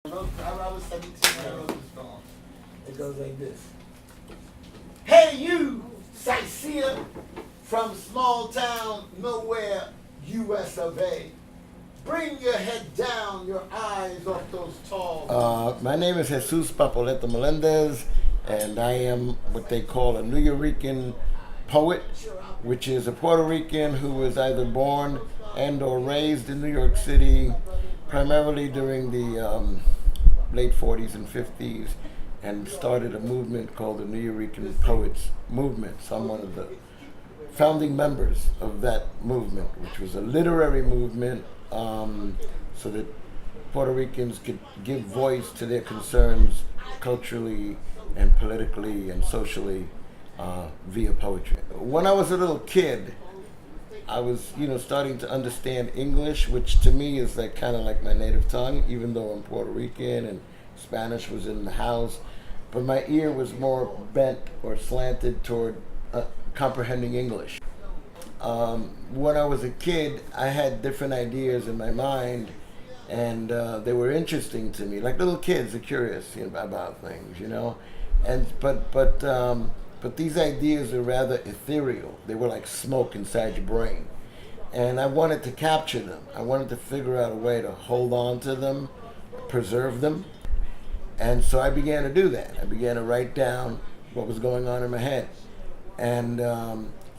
I was 17 when I wrote this poem. It goes like this. Hey you, sightseer from small town, nowhere, US of A. Bring your head down, your eyes off those tall. My name is Jesus Papoleta Melendez, and I am what they call a Nuyorican poet, which is a Puerto Rican who was either born and or raised in New York City, primarily during the late 40s and 50s, and started a movement called the Nuyorican Poets Movement. So I'm one of the founding members of that movement, which was a literary movement so that Puerto Ricans could give voice to their concerns culturally and politically and socially via poetry. When I was a little kid, I was, starting to understand English, which to me is like kind of like my native tongue, even though I'm Puerto Rican and Spanish was in the house. But my ear was more bent or slanted toward comprehending English. When I was a kid, I had different ideas in my mind, and they were interesting to me. Like little kids are curious about things, And but these ideas are rather ethereal. They were like smoke inside your brain. And I wanted to capture them. I wanted to figure out a way to hold on to them, preserve them. And so I began to do that. I began to write down what was going on in my head. And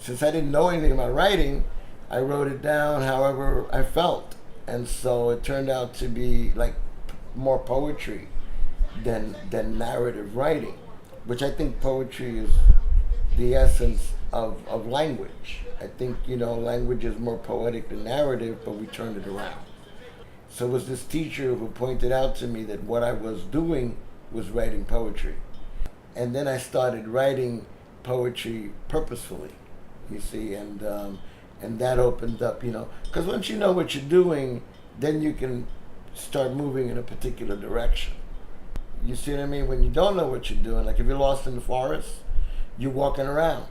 since I didn't know anything about writing, I wrote it down however I felt. And so it turned out to be like more poetry than narrative writing, which I think poetry is the essence of language. I think, language is more poetic than narrative, but we turned it around. So it was this teacher who pointed out to me that what I was doing was writing poetry. And then I started writing poetry purposefully, you see, and that opened up, because once you know what you're doing, then you can start moving in a particular direction. You see what I mean? When you don't know what you're doing, like if you're lost in the forest, you're walking around,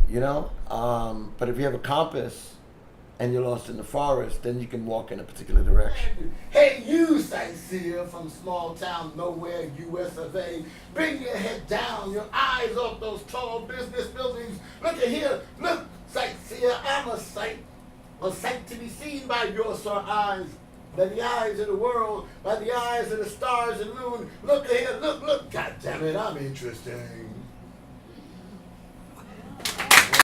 But if you have a compass and you're lost in the forest, then you can walk in a particular direction. Hey, you sightseer from small town, nowhere, US of A. Bring your head down, your eyes off those tall business buildings. Look at here, look, sightseer, I'm a sight to be seen by your sore eyes. By the eyes of the world, by the eyes of the stars and moon. Look here, look, God damn it, I'm interesting.